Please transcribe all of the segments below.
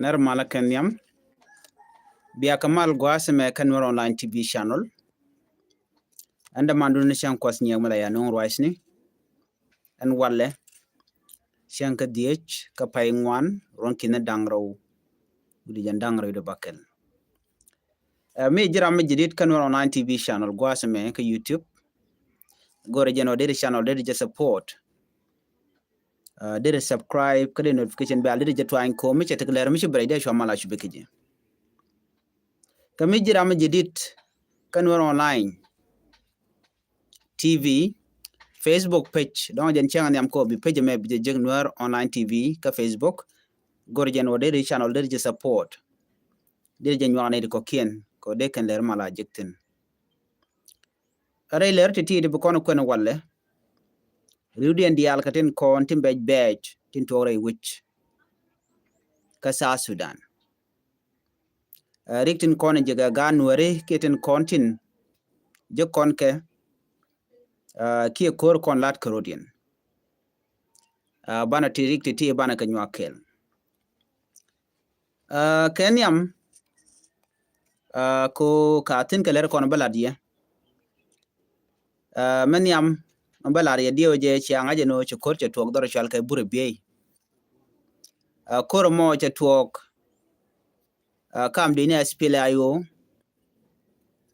ner mala kenyam biya kamal gwasme kanwer online tv channel anda mandu ne shan kwas nyeg mala ya non roisni en walle shan ka diech ka pay ngwan ron kina dangraw udi jan dangraw de bakel me jira me jidit kanwer online tv channel gwasme ka youtube gore jeno de channel de just support de subscribe ka notification bell de jetwain ko me chetekler mi shibre de shomala shubekije kami jira me jidit kanwer online TV Facebook page don jen chang nyam ko bi page me bi jeg Nwer online TV ka Facebook gor jen wode de channel de support de jen nyane ko kien ko de kan ler mala jektin are ler ti de ko no walle riudien dial katen ko tim bej tin tore wich ka sa Sudan riktin ko ne jega ga Nwere keten kontin je konke ki kor kon lat Karodian bana tirik ti bana ka nyakel kenyam ko ka tin keler kon baladie menyam balaria dio je chianga je no chukor che tok dor chal ke bure biei kor mo che tok kam dine SPLIO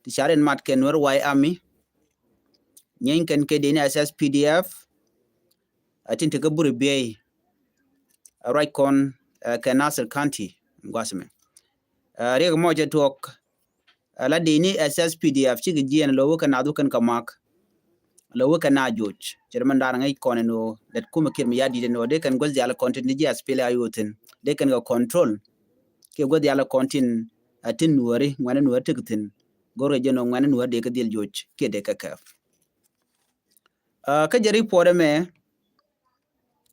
ti charen mat ken wer wai ami nyen ken ke dine SSPDF atin te ke bure biei right kon ke Nasser County ngwasme reg mo che tok la dini SSPDF chi gien lo ka nadu kan kamak lo ka na joj jerman dar ngai kon no det kuma kirmi yadi de no de kan gol diala content ji SPLIO tin de kan go control ke go diala content atin nuori ngwana nuori tikitin gore jeno ngwana nuori de ka dil joj ke de ka kaf ka jari pore me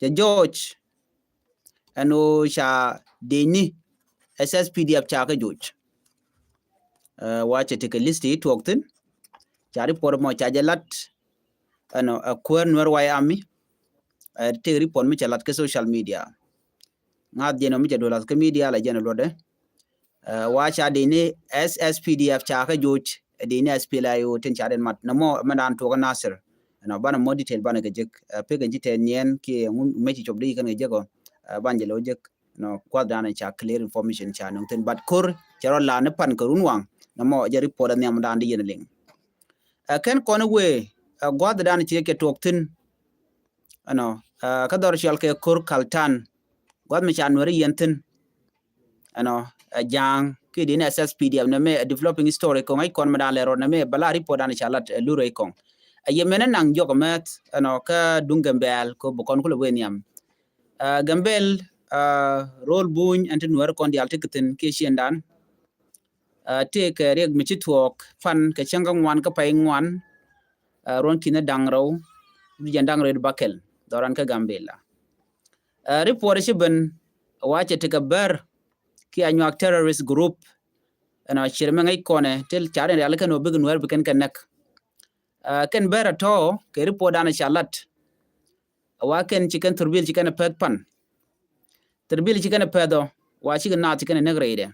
je joj ano sha deni SSPDF cha ka joj wache take list it waktin jari pore mo cha jalat ano akwer nwer wai ami te report mi chalat ke social media ngad jeno mi chadolat ke media la jeno lode wacha deni SSPDF cha ka joj deni SPLIO tin charen mat namo manan to Nasser no bana mo detail bana ke jek pe ganji te nyen ki me ci chobdi kan ke jego banje lo jek no kwadana cha clear information cha no ten bat kur charo la ne pan ko runwang namo je report ne am dan di yeneling ken kono we gwadana ci ke toktin ano ka dor chal ke kur kaltan gwad me cha no yentin ano jang ki din SSPDF na me developing story ko ngai kon madale ro na me bala report dan cha lat lure ko yemene nang jogomet ano ka dungambel ko bokon ko weniam gambel rol buñ antin wer kon dial tikitin ke shendan te ke reg michi tuok fan ke changa ngwan ka pay ngwan ron kina dangraw bijan dangre bakel doran ka gambela report shiben wache te ka ber ki anyak terrorist group ana chirme ngai kone tel chare yal kan obig wer biken kanak ken bera to ke report ana chalat wa ken chicken turbil chicken pet pan turbil chicken pedo wa chicken na chicken negrede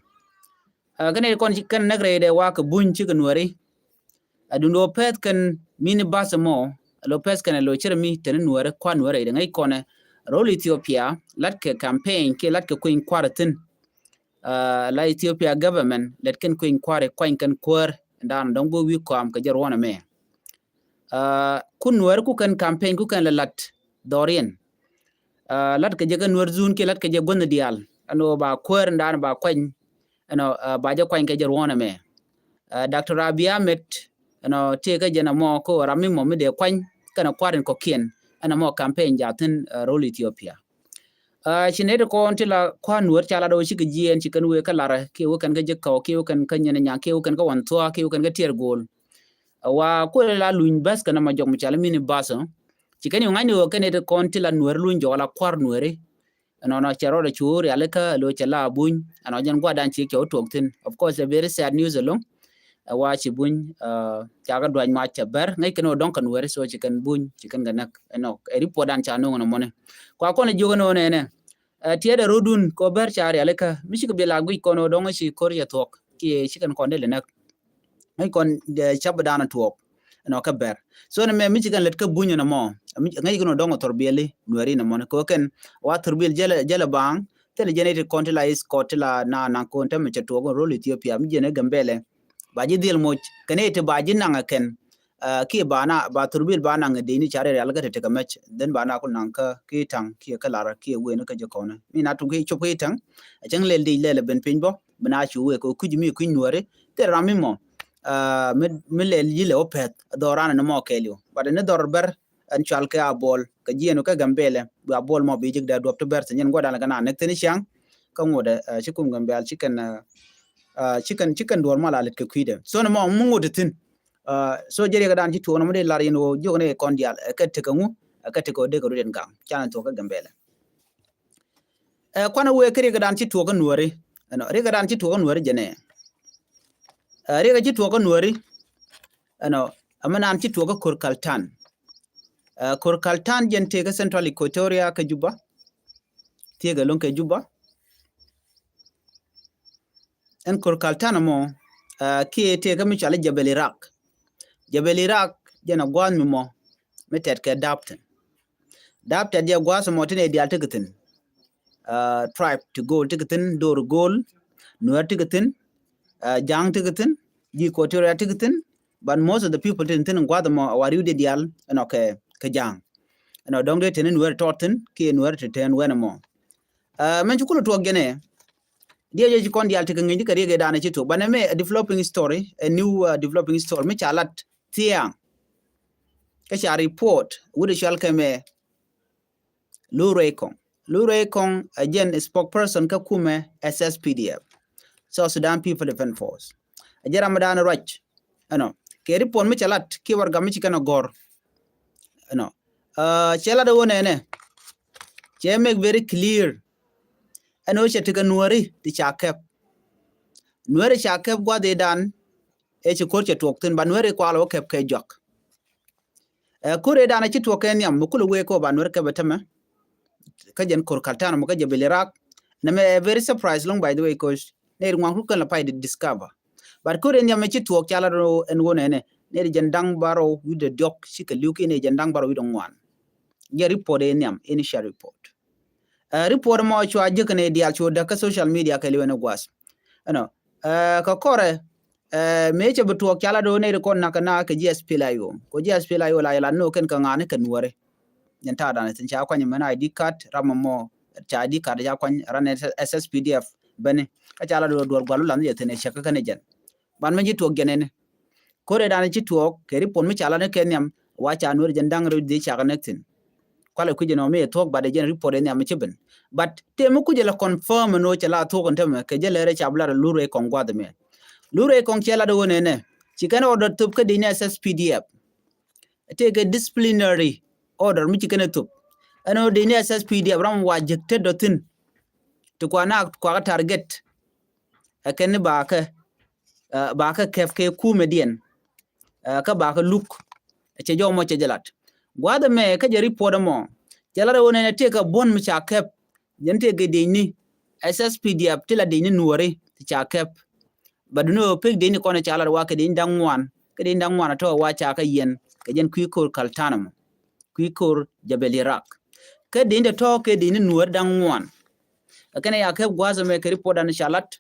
ken kon chicken negrede wa ka bun chicken wari adundo pet ken mini basamo lo pet ken lo chirmi ten nuare kwan wari de ngai kone rol Ethiopia lat ke campaign ke lat ke queen quarantine la Ethiopia government let ken queen kware kwan ken kwar ndan dongo wi kwam ka jarwana me kun wer ku kan campaign ku kan lat dorien lat ke jagan wer zun ke lat ke jagon dial ano ba kwer ndan ba kwan ano ba ja kwan ke jarwana me Dr. Abiy Ahmed ano te ka jana mo ko rami mo me de kwan kana kwaren ko kien ana mo campaign jatin role Ethiopia chinede ko ontila kwan wer chala do shi gien shi kan we kalara ke wo kan ga jekko ke wo kan nyene nya ke wo kan ga wanto ke wo kan ga tier gol wa ko la luñ bas kana ma jog mu chala mini baso cikani ngani wo kene de konti la nuer luñ jola kwar nuere no chero de chur ya leka lo chala buñ ano jan gwa dan ci ke otoktin of course a very sad news along wa ci buñ jaga doñ ma ca ber ngai keno don kan nuere so cikan buñ cikan ga nak no report dan cha no mone kwa ko ne jogo no ne tie da rodun ko ber chari aleka mishi ko bela gui kono dongo shi korya tok ki shi kan konde lenak ai kon de chabdana tok no ka ber so na me michi kan let ka bunyo na mo ngai kono dongo torbele nuari na mo ko ken wa torbil jela bang tele generated kontila is kotila na konta me chatogo role Ethiopia mi jene gambele baji dil moch kanete baji nanga ken ki bana ba turbil bana ngade ni chare alga te kamach den bana ko nanka ki tang ki kalara ki we no ka jokona mi na tungi chope tang jang le di le ben pinbo bana chu we ko kujimi ku nuore te ramimo mi le yile opet dorana no mo kelio bade ne dorber an chalke abol ka jieno ka gambele ba bol mo bi jigda do to ber sen goda la kana nek teni chang ka ngode chikum gambel chicken dor mala let ka kwide so no mo ngode tin so jere ga dan ci to no mo de lar yino jogne kondial ka te kangu ka te ko de ko den gang chan to ka gambele kwana we kire ga dan ci to ka nuore no re ga dan ci to ka nuore jene re ga ci to ka nuore no amana an ci to ka korkaltan jente ka Central Equatoria ka Juba tie ga lon ka Juba en korkaltan mo ki te ka mi chala Jabal Iraq jana gwan mi mo metet ka dapten dia gwas mo tene dial tigatin tribe to goal tigatin dor goal nuar tigatin jang tigatin ji Equatoria tigatin but most of the people tin gwad mo wari de dial no ka jang no dong de tin nuar totin ki nuar ten wena mo men chukulu to gene dia je kon dial tiga ngi ka rege dana ci to baname a developing story a new developing story me chalat tiang ka sha report wude shal kame Lure Kong again spokesperson ka kume SSPDF so Sudan People Defense Force ajara madana rach ke report me chalat ki warga mi kana gor chala do ne che make very clear che tiga nuari ti chakep gwa de dan e che korche tokten ba nuari kwalo kep ke jok kure dana ci token yam mukulu we ko ba nuari ke betama ka jen korkaltana mo ka Jabal Iraq na me very surprised long by the way cause ne ngwa ku kan la pay discover but kure nyam ci tok chala do en wone ne jendang baro with the doc sika luki ne jendang baro with ngwan ya report en yam initial report report mo chwa jekane dial choda ka social media ka liwena gwas ka kore me che betu kala do ne ko na kana ka GSP layo ko GSP layo la no ken ka ngane kan wore nyanta da tin cha kwany mana ID card ramamo cha ID card ja kwany ran SSPDF bane ka chala do gwalu lan ye tene chaka kan jen ban ma jitu genene kore da ne jitu ke report mi chala ne kenyam wa cha nur jendang ru di cha connecting kwala kuje no me talk ba de gen report ne am chiben but te mu kuje la confirm no chala to kon teme ke jele re chabla Lure Kong gwa de me Lure Kong chala do ne chikana order tup ka dine SSPDF take a disciplinary order mi chikana tup dine SSPDF ram wajekte dotin to kwa target ken ba ka kef ke kumedien ka ba ka look che jo mo che jalat gwada me ka je report mo jalara wona ne te ka bon mi cha kep jente ge deni SSPDF tila deni nuore ti cha kep baduno pek deni kono cha lar wa ka deni dangwan to wa cha ka yen ka jen ku ko kaltanam ku ko Jabal Iraq ka deni to ke deni nuor dangwan kana ya kep gwaza me ka report an shalat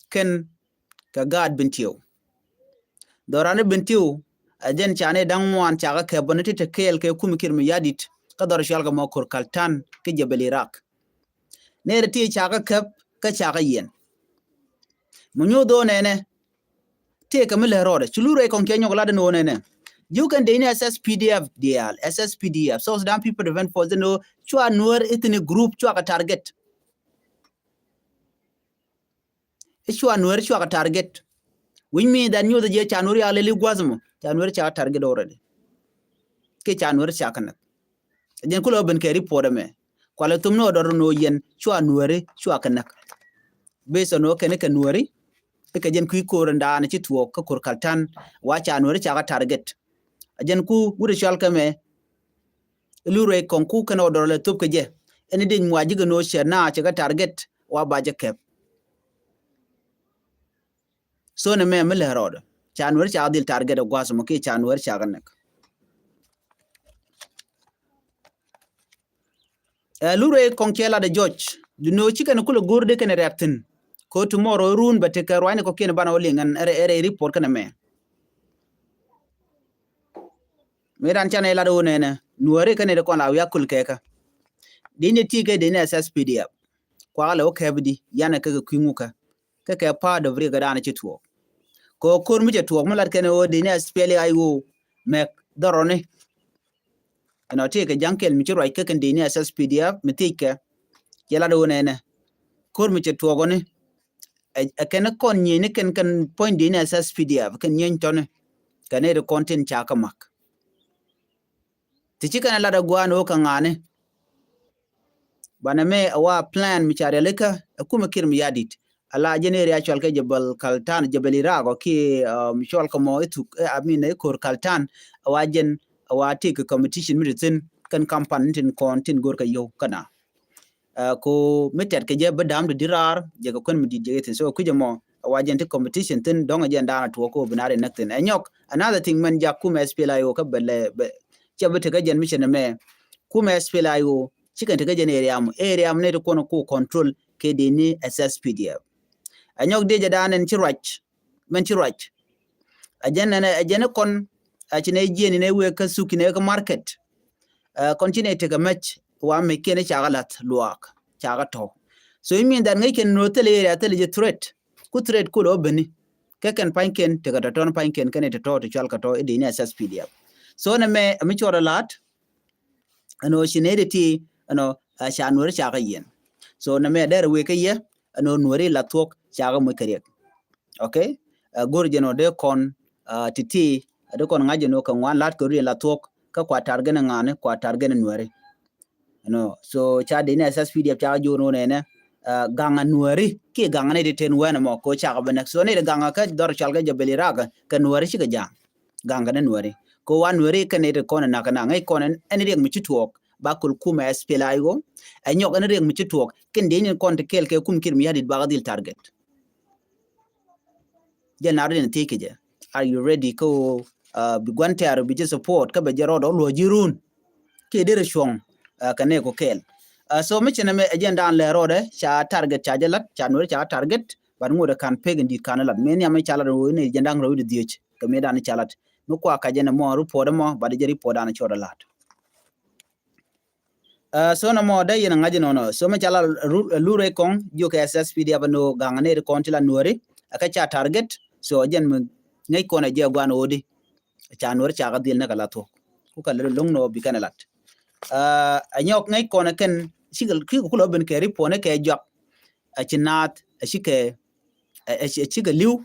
ken ka gad bintiyo dorane bintiyo ajen chane dangwan chaga ke bonati te kel ke kumikir mi yadit ka dor shalga mo kor kaltan ke Jabal Iraq ne reti chaga kep ka chaga yen munyo do ne te ka mile rode chulure kon kenyo glade no ne you can deni SSPDF so Sudan People Defense Force no chwa nuer itini group chwa ka target chwa ka target which means that you the je chanuri aleli gwazmo chanuri cha target already ke chanuri cha kana jen kulo ben ke report me kwale tumno dor no yen chwa nuere chwa kana beso no kene ke nueri ke jen ku ko randa na ci tuo ka kur kaltan wa chanuri cha target jen ku gure chal kame Lure Kong ku kana dor le tup ke je ene ding mwaji no shena che ga target wa ba je kep so ne me le rod chanwer cha dil target gwa so ke chanwer cha ga nek lure konchela de George no chicken kulo gurde ken reatin ko tomorrow run bate ka rwani ko ken bana olingan ere report kana me ran chana ila do ne nuore ken de kon la yakul keka dine tike dine SSPDF kwa la okebdi yana ka kwinguka ka pa de vre ga dana chitwo ko kur mi chitwo mulat ken o dine SPLA ayu mek dorone no tike jankel mi chirwa ka ken dine SSPDF mitike yala do ne kur mi chitwo gone ken kon nyine ken point dine SSPDF ken nyen tone kane de content chaka mak tichika la da gwano ka ngane bana me awa plan mi chare leka kuma kirm yadit ala jeneri actual ke jabal kaltan jabal irago ki mishol ko mo itu amine kor kaltan awajen awati ke competition mitin kan campaign tin kontin gor ka yo kana ko meter ke je badam de dirar je ko kon mi je so ku jamo awajen te competition tin donga je ndana to ko binare nakten anyok another thing man jakuma SPLA yo ka belle chabete ga jen mission me kuma SPLA yo chicken te gajen area am ne ko ko control ke dini SSPDF anyok de jadanen chirach men chirach ajene kon achine jeni ne we ka suki ne ka market continue te ga match wa me kene chagalat luak chaga to so it mean that ngai ken no tele area tele je threat ku threat ku lo beni ke ken panken te ga ton panken ken te to chal ka to dini SSPDF so na me mi chora lat ano shinediti ano shanwar chaga yen so na me der we ke ye ano nwari la tok chaga mo kare okay gor jeno de kon titi de kon ngaje no kan wan lat ko ri la tok ka kwa targana ngane kwa targana nwari no so cha de ne SSPDF chaga jono ne ganga nwari ke ganga ne de ten wana mo ko chaga benek so ne de ganga ka dor chalga jabeli raga kan nwari shiga jang ganga ne nwari ko wan nwari kan ne de kon na kana ngai kon en de mi chutok bakul kuma SPLA go anyok en reng mi chutok ken de ni kon te kel ke kum kirmi hadit bagadil target jenaru ne take je are you ready ko bi gwante aro bi support ka be jero do lo jirun ke de reshong kane ko kel so mi chene me agenda an le rode cha target cha jalat cha no cha target ban ngode kan pegen dit kanalat men ya me chala ro ne jendang ro de diech ka me dan chalat no kwa ka jene mo report mo ba de report an choda lat so no mo day na ngaji no so me chala lure kon jo ke SSPDF no gangane de kontila nuore aka cha target so jen me ngai kona je gwan odi cha nuore cha ga dil na kala to ku kala long no bi kana lat anyok ngai kona ken sigal ki ku lo ben ke ripone ke jok achinat ashike achiga liu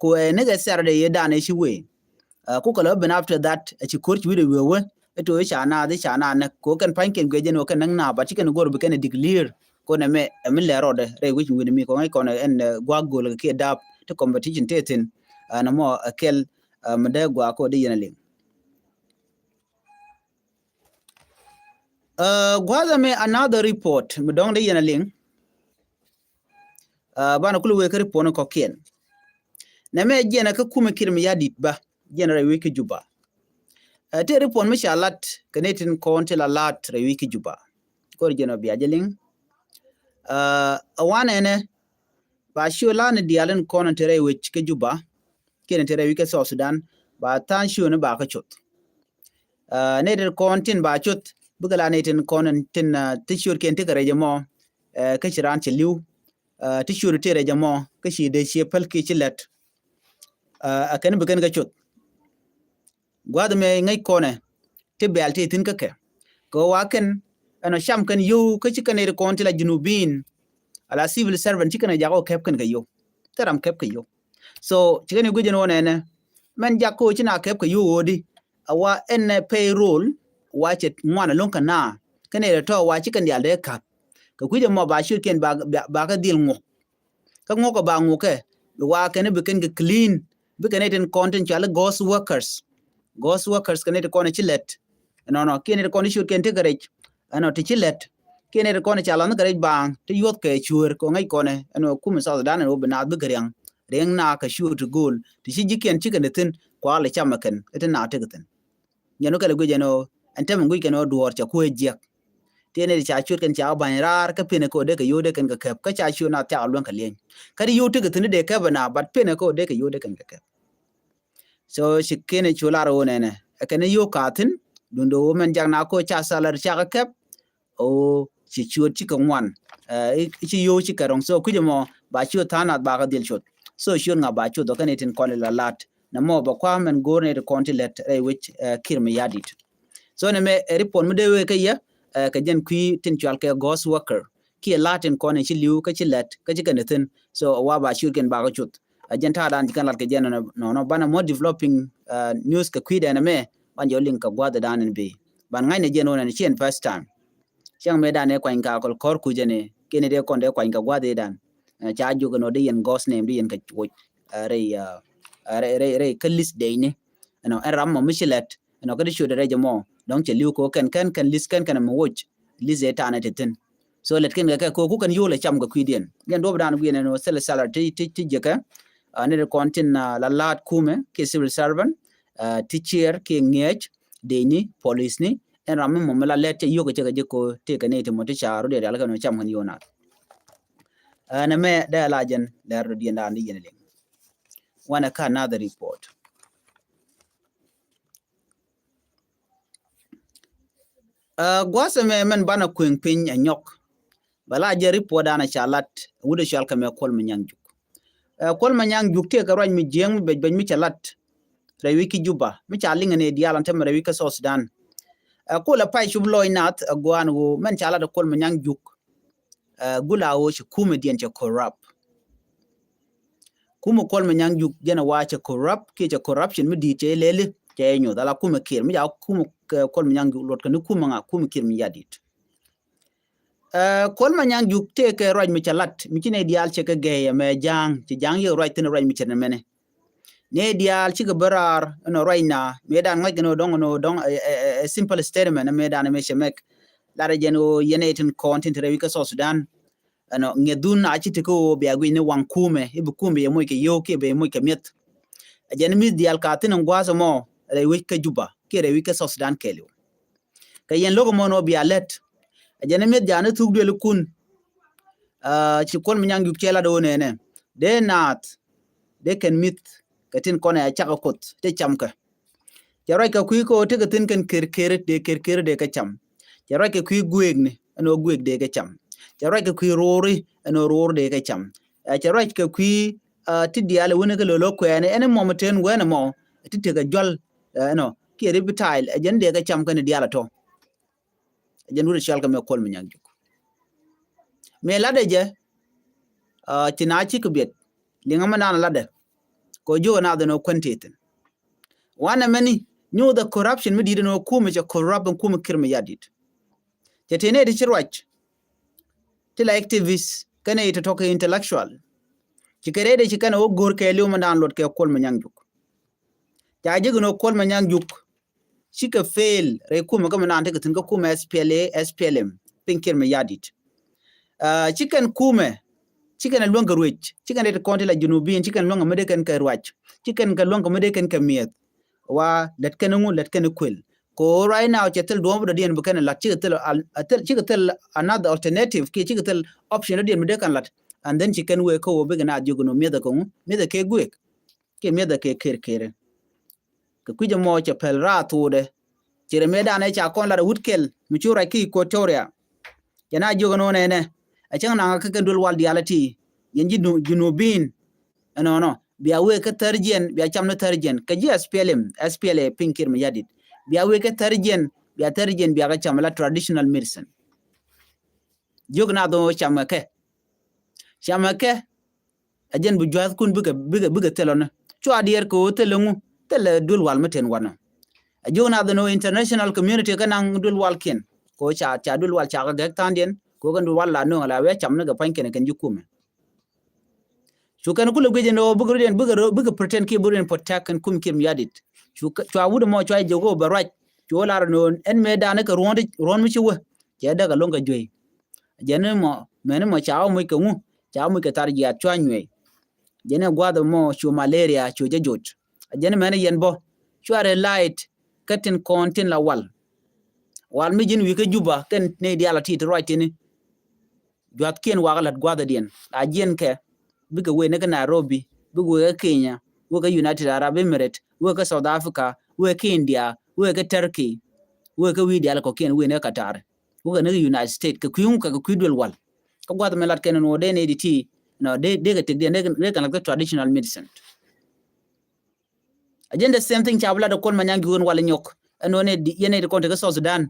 ko ne ga sarde ye dane shi we ku kala ben after that achi coach we we eto chana de chana ne ko kan panken gwe no kan na ba chiken gor be kan declare ko na me le rode re which win mi ko ngai ko en gwa gol ke dap to competition tetin na mo kel mede gwa ko de yenale gwa me another report me dong de yenale bana kulu we ke report ko ken na me jena ka kuma kirmi yadit ba jena re wiki juba te report mi shalat kanetin konti la lat re wiki juba ko jeno biajeling awana ene ba shola ne dialen kono tere wich ke juba kene tere wiki so Sudan ba tan shu ne ba ka chot ne der kontin ba chot bugala ne tin konon tin tishur ken te gare jamo ke chiran chliu tishur tere jamo ke shi de shepal ke chilet akan bugan ga chot gwad me ngai kone te belte tin kake ko waken ana sham kan yu ke chikane re konti la junubin ala civil servant chikane jago kep kan ga yu taram kep ka yu so chikane gujen wona ne men jakko china kep ka yu odi awa en payroll wache mwana lonka na kane re to wa chikan ya de kap ka kuje mo ba shir ken ba ka dil ngo ka ngo ko ba ngo ke wa kane be ken ga clean be kane ten content chala ghost workers kane te kone chilet no kene ko ni shur ken te garage ano te chilet kene ko ne chalon ka bang to yot ke chur ko ngai ko ne ano kuma sa dan no bana bu gariang reng na ka shu to gol ti shi jiken chiken tin kwa le chamaken ete na te gten nyano ka le gujeno antem ngui keno duor cha ko je tiene cha chut kan cha ban rar ka pene ko de ka yode kan ka kep ka cha chu na ta lon ka len ka yu te gten de ka bana bat pene ko de ka yode kan ka kep so shikene chula ro ne ne akene yo katin dundo men jang na ko cha salar cha ka kep o chi chuột chi ka ngwan chi yo chi ka rong so ku mo ba chu ta na ba ka dil chut so shun nga ba chu do kan etin kon la lat na mo ba kwa men go ne kon ti let e which kir me yadit so ne me report mu de we ka ya ka jen ku tin chal ka ghost worker ki latin kon chi liu ka chi let ka chi kan etin so wa ba chu ken ba ka chut jen ta dan kan lat ka jen no bana mo developing news ka ku de na me ban yo link ka gwa da dan be ban ngai ne jen ona ni chen first time chang me dan e kwa inga kol kor ku jene kene de kon de kwa inga gwa de dan cha ju no de yen ghost name de yen ka wo re kalis de ne no ram mo mishilet no ka de shu de re mo don che liu ko kan list kan mo watch list e ta na ten so let ken ga ko ku kan yo le cham ga ku den yen do dan gu ne no sel salar ti je ka ne de kontin la lat kume ke civil servant teacher ke ngech de ni police ni en ram mo mala let yo ke je ko te ka ne te mo te charu de ala kan cham kan yo na na me da la jen da ro di nda ni yen le wana ka another report gwasa me men bana kuin pin anyok bala je report ana chalat wude shal ka me kol manyang juk kol manyang juk te ka ran mi jeng be mi chalat rewi ki juba mi chalinga ne dialan tem rewi ka so Sudan ko la pai shub loy nat gwan wo men chala da kol manyang juk gula wo shi kuma dian cha corrupt kuma kol manyang juk jena wa cha corrupt ke cha corruption mi di che lele che nyo dala kuma kir mi ja kuma kol manyang juk lot kan kuma kir mi yadit kol manyang juk te ke roj mi chalat mi chine dial che ka ge me jang che jang yo roj tin roj mi chene mene ne dial chi barar no roina medan ngai no dong a simple statement medan me shemek la rejeno yenetin content rewi ka so Sudan no ngedun a chi ko be agui ne wan kume ibu kume ye moy ke yo ke be moy ke met ajen mi dial ka tin ngwaso mo rewi ka juba ke rewi ka so Sudan kelu ka yen logo mo no bi alet ajen mi jana tugde lu kun chi kol mnyang yu chela do ne de nat de ken mit katin kone a chaka kot te chamka jaroy ka kui ko te katin kan kerker de ka cham jaroy ka kui gueg ne ano gueg de ka cham jaroy ka kui rori ano ror de ka cham jaroy ka kui ti diale wona ka lolo ko ene mo meten wena mo ti te ga jol no ki rebital ajen de ka cham kan diala to ajen wuri shal ka me kol mi nyang juk me lade je tinachi kubet linga manana lade ko jo na da no quantitative wana many knew the corruption mi did no kuma je corrupt kuma kirma yadit je tene de chirwach tila activists kana ita toka intellectual chikere de chikana o gor ke liu mandan lot ke kol manyang juk ja je no kol manyang juk chika fail re kuma ga manan ta tin ga kuma SPLM pinkir me yadit chicken kuma chicken alwanga ruich chicken de konti la junubin chicken longa medekan ka ruach chicken ka longa medekan ka miet wa let kan kwel ko right now chetel do do dien bukan la chikel another alternative ki chikel option dien medekan lat and then chicken we ko be gana jugo meda ke guek ke meda ke kerkere ka kuje mo chepel ratude chire meda ne cha kon la wutkel michura ki Equatoria yana jugo no ne achang na ka dul wal dialati yenji junubin no biya we ka tarjen biya chamno tarjen ka ji SPLA pinkir mi yadit biya we ka tarjen biya ka chamla traditional medicine jogna do chamake ajen bu jwas kun buga telona cho adier ko telungu tele dul wal meten wana jogna do no international community kanang dul wal ken ko cha dul wal cha ga tandien ko kan dul wal la no la we chamna ga panken kan jukume chukan kulu gje no bugu pretend ki burin protect kan kum kim yadit chwa wudu mo chwa jogo baraj chola no en me dane ka ron mi chiwe je daga longa joy jene mo mene mo chao mo ke mu chao mo ke tar ya chwanwe jene gwado mo chu malaria chu jejot jene mene yen bo chware light katin kontin la wal mi jin wi ke juba ken ne diala tit right ni jwat ken wagalat gwada dien a jen ke biga we ne Nairobi biga we Kenya we ke United Arab Emirates we ke South Africa we ke India we ke Turkey we ke wi diala ko ken we ne Qatar we ne United States ke kuyun ka kuidwel wal ko gwada melat ken no de ne diti no de ke tek de ne kan la traditional medicine again the same thing chabla de kon manyang gun wal nyok no ne yene de kon te South Sudan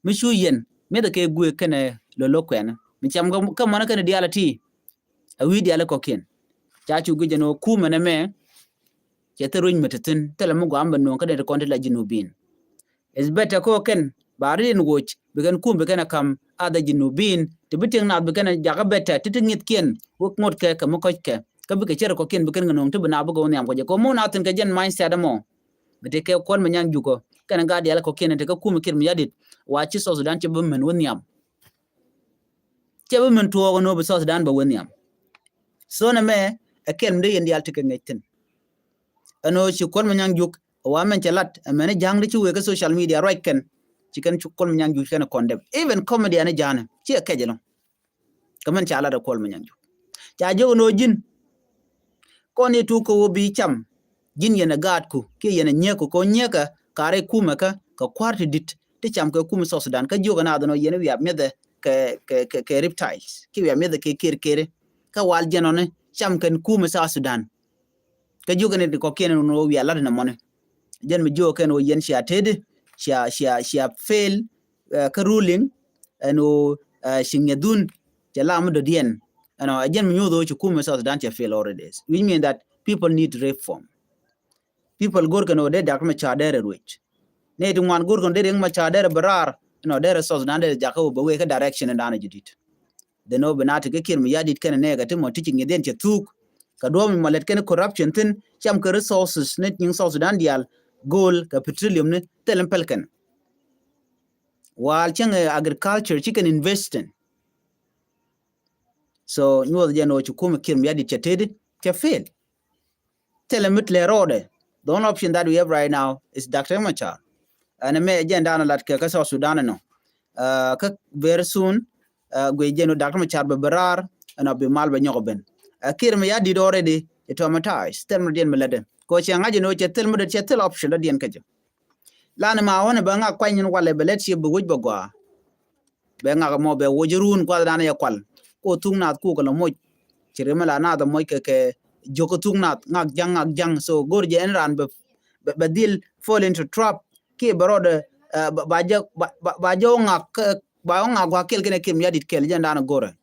mi shu yen me de ke gwe kene lo lokwen mi cham ka mona kene diala ti a wi diala ko ken cha chu gje no ku mena me ke teruñ metatin tele mu gamba no ka de kon la jinubin is better ko ken barin woch bigan kum bigan kam ada jinubin te biting na bigan jaga better titingit ken wok ngot ke ka mo ko ke ka bi ke chere ko ken bigan no te bana bu go nyam ko je ko mo na tin ka jen mindset mo bete ke kon manyang juko kana ga diala ko ken te ka kum kir mi yadit wa ci South Sudan ci bu men wonyam ci bu men to no bu South Sudan ba wonyam so na me akem de yendi alti ke ngeten ano ci kon manyang juk wa men ci lat men jang de ci we ka social media right ken ci kan ci kon manyang juk ken kon dem even comedy ana jana ci ke jelo kaman ci ala da kon manyang juk ja jogo no jin kon e tu ko bi cham jin yana gad ku ke yana nyeko ko nyeka kare kuma ka kwarti dit te cham ko kuma South Sudan ka joga na no yene wi amede ke reptiles ki wi amede ke kere ka wal janone cham kan kuma South Sudan ka joga ne ko ken no wi ala na mone jen mi joga ken o yen sha tede sha fail ka ruling no shingadun jala mu do dien ano jen mi nyodo ci kuma South Sudan cha fail already which mean that people need reform people gorkan o de dak ma cha dere rich ne tu wan gorkan de ma cha dere barar no dere South Sudan de jakko ba we ka direction na jidit de no banati ke kir mi yadit ken ne ga timo teaching den che tuk ka do mi malet ken corruption tin cham ka resources ne tin South Sudan dial gold ka petroleum ne telen pelken wal chang agriculture chicken investing so nyo de no chu kuma kir mi yadit che tede che fail telemit le rode the only option that we have right now is Dr. Machar and me agenda na lat ka South Sudan no ka very soon gwe jeno Dr. Machar be barar na be mal be nyoben kir me yadi already it traumatized term den melade ko chi ngaje no chetel mo de chetel option da den kaje lana ma wona ba nga kwanyin wale be let chi be wuj bagwa be nga mo be wojurun kwa dana ya kwal ko tungna ku ko mo chire mala na da mo ke joko tungna ngak jang so gor je enran be deal fall into trap ki barode ba jo ngak ba ngak wa kel kene kim yadit kel janda na gore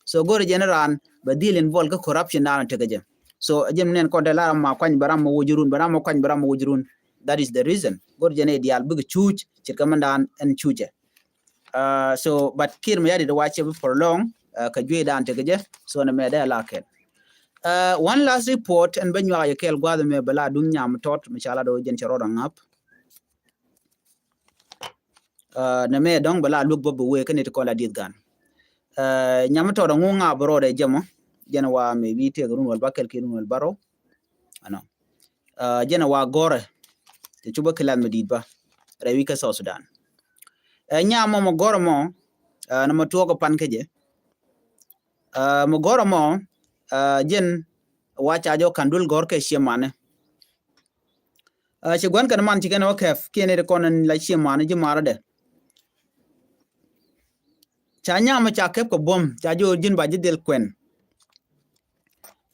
so gore general ba deal involve ka corruption na tegaje so jem nen ko de la ma kwany baram mo wujurun that is the reason gore jene dial big chuch ci kamandan en chuje so but kir me yadit watch for long ka jwe dan tegaje so na me da la kel one last report and when you are kel gwada me bala dun nyam tot mishala do jen chero ngap na me dong bala look bobo we kan it ko la dit gan nyam to do nga bro de jamo jen wa me bi te grun wal bakel kin wal baro ano jen wa gore te chuba klan medit ba rewi ka South Sudan nyam mo gore mo na mo to ko pan keje mo gore mo jen wacha jo kandul gor ke shemane che gwan kan man chigen okef kene de konen la shemane je marade chanya ma cha kep ko bom cha jo jin ba jidel kwen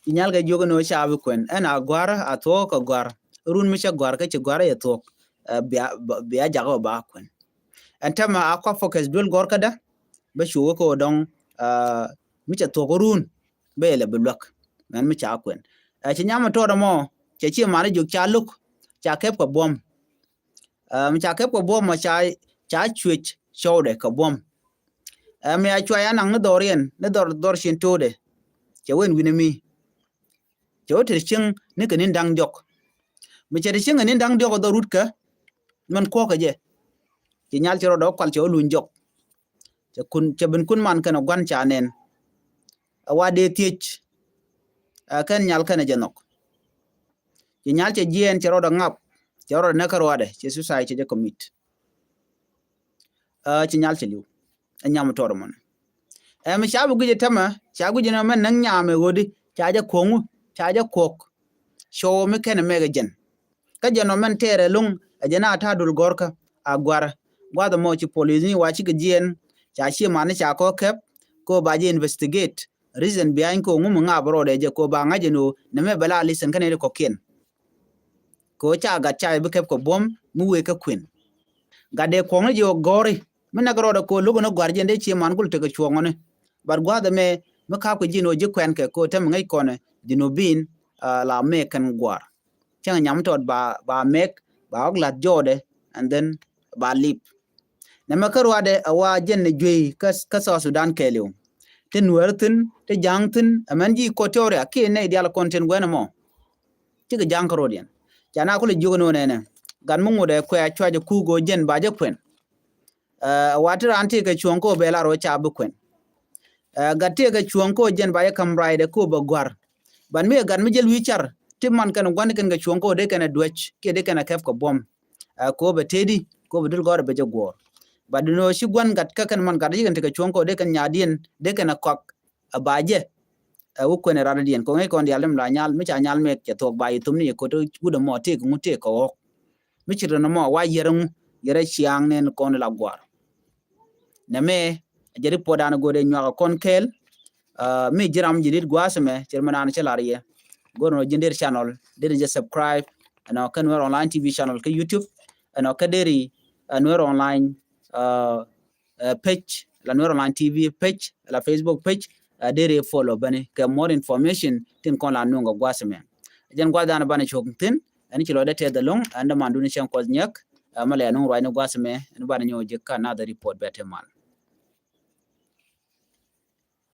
inyal ga jogo no cha bu kwen ana gwar ato ko gwar run mi cha gwar ke che gwar e to bia jago ba kwen antama akwa focus dul gor kada ba shu ko dong mi cha to ko run bele blok nan mi cha kwen chi nyama to do mo che chi mane juk cha luk cha kep ko bom mi cha kep ko bom ma cha chwich shode ko bom mi a chwa yanang ne dorien ne dor shin tode che wen winemi che oter ching ne kenin dang jok mi che ching ne dang jok do rut ka man ko ka je chi nyal chero do kwal che olun jok cha bin kun man kana gwan cha nen wa de tiech kan nyal kana janok ji nyal che jien che roda ngap che roda na karwade che suicide che commit chi nyal che liu anyam tormon mi shabu gije tama cha guje na man nan nyame godi cha ja kongu cha ja kok show mi ken mega jen ka jeno man tere lung ajena ta dul gorka agwar gwada mo chi police ni wa chi gien cha chi man cha ko kep ko ba je investigate reason behind ko ngum nga brode je ko ba nga jeno ne me bala listen kan ko ken ko cha ga cha be kep ko bom mu we ka queen gade ko ngi yo gori mina garo ko lugo no gwarje nde chi man gul te ko chwongone bar gwada me ka ko jino je kwen ke ko tem ngai kone dino bin la me kan gwar chang nyam tot ba mek ba oglat jode and then ba lip na makarwade awa jenne jwe ka so Sudan kelew tin wertin te jangtin amanji ko tore ke ne dial content gwena mo ti ga jang karodian jana ko le jogo no ne gan mu ngode ko ya chwaje ku go jen ba je kwen watir anti ke chuonko be la ro cha bu kwen gatte ke chuonko jen ba ye kam raide ko ba gwar ban me gan mi jel wichar timman kan gwan kan ga chuonko de kan dwech ke de kan kef ko bom ko be tedi ko be dul gor be je gor badino shi gwan gat ka kan man gadi kan te chuonko de kan nyadien de kan kok abaje u kwen ra dien ko ngai kon dialem la nyal mi cha nyal me ke tok ba yitum ni ko to gudo mo te ko te ko mi chiro no mo wa yerung yere chiang nen kon la gwar na me jeri podana gode nywa kon kel mi jiram jidit gwasme chermanan chelariye gono jinder channel dere je subscribe ano kan wer online tv channel ke youtube ano kaderi anwer online page la nwer online tv page la facebook page dere follow bane ke more information tin kon la nungo gwasme jen gwadana bane choktin ani chilo de te dalong anda manduni chen ko nyak mala no rwai no gwasme ani bane nyo je kana da report betemal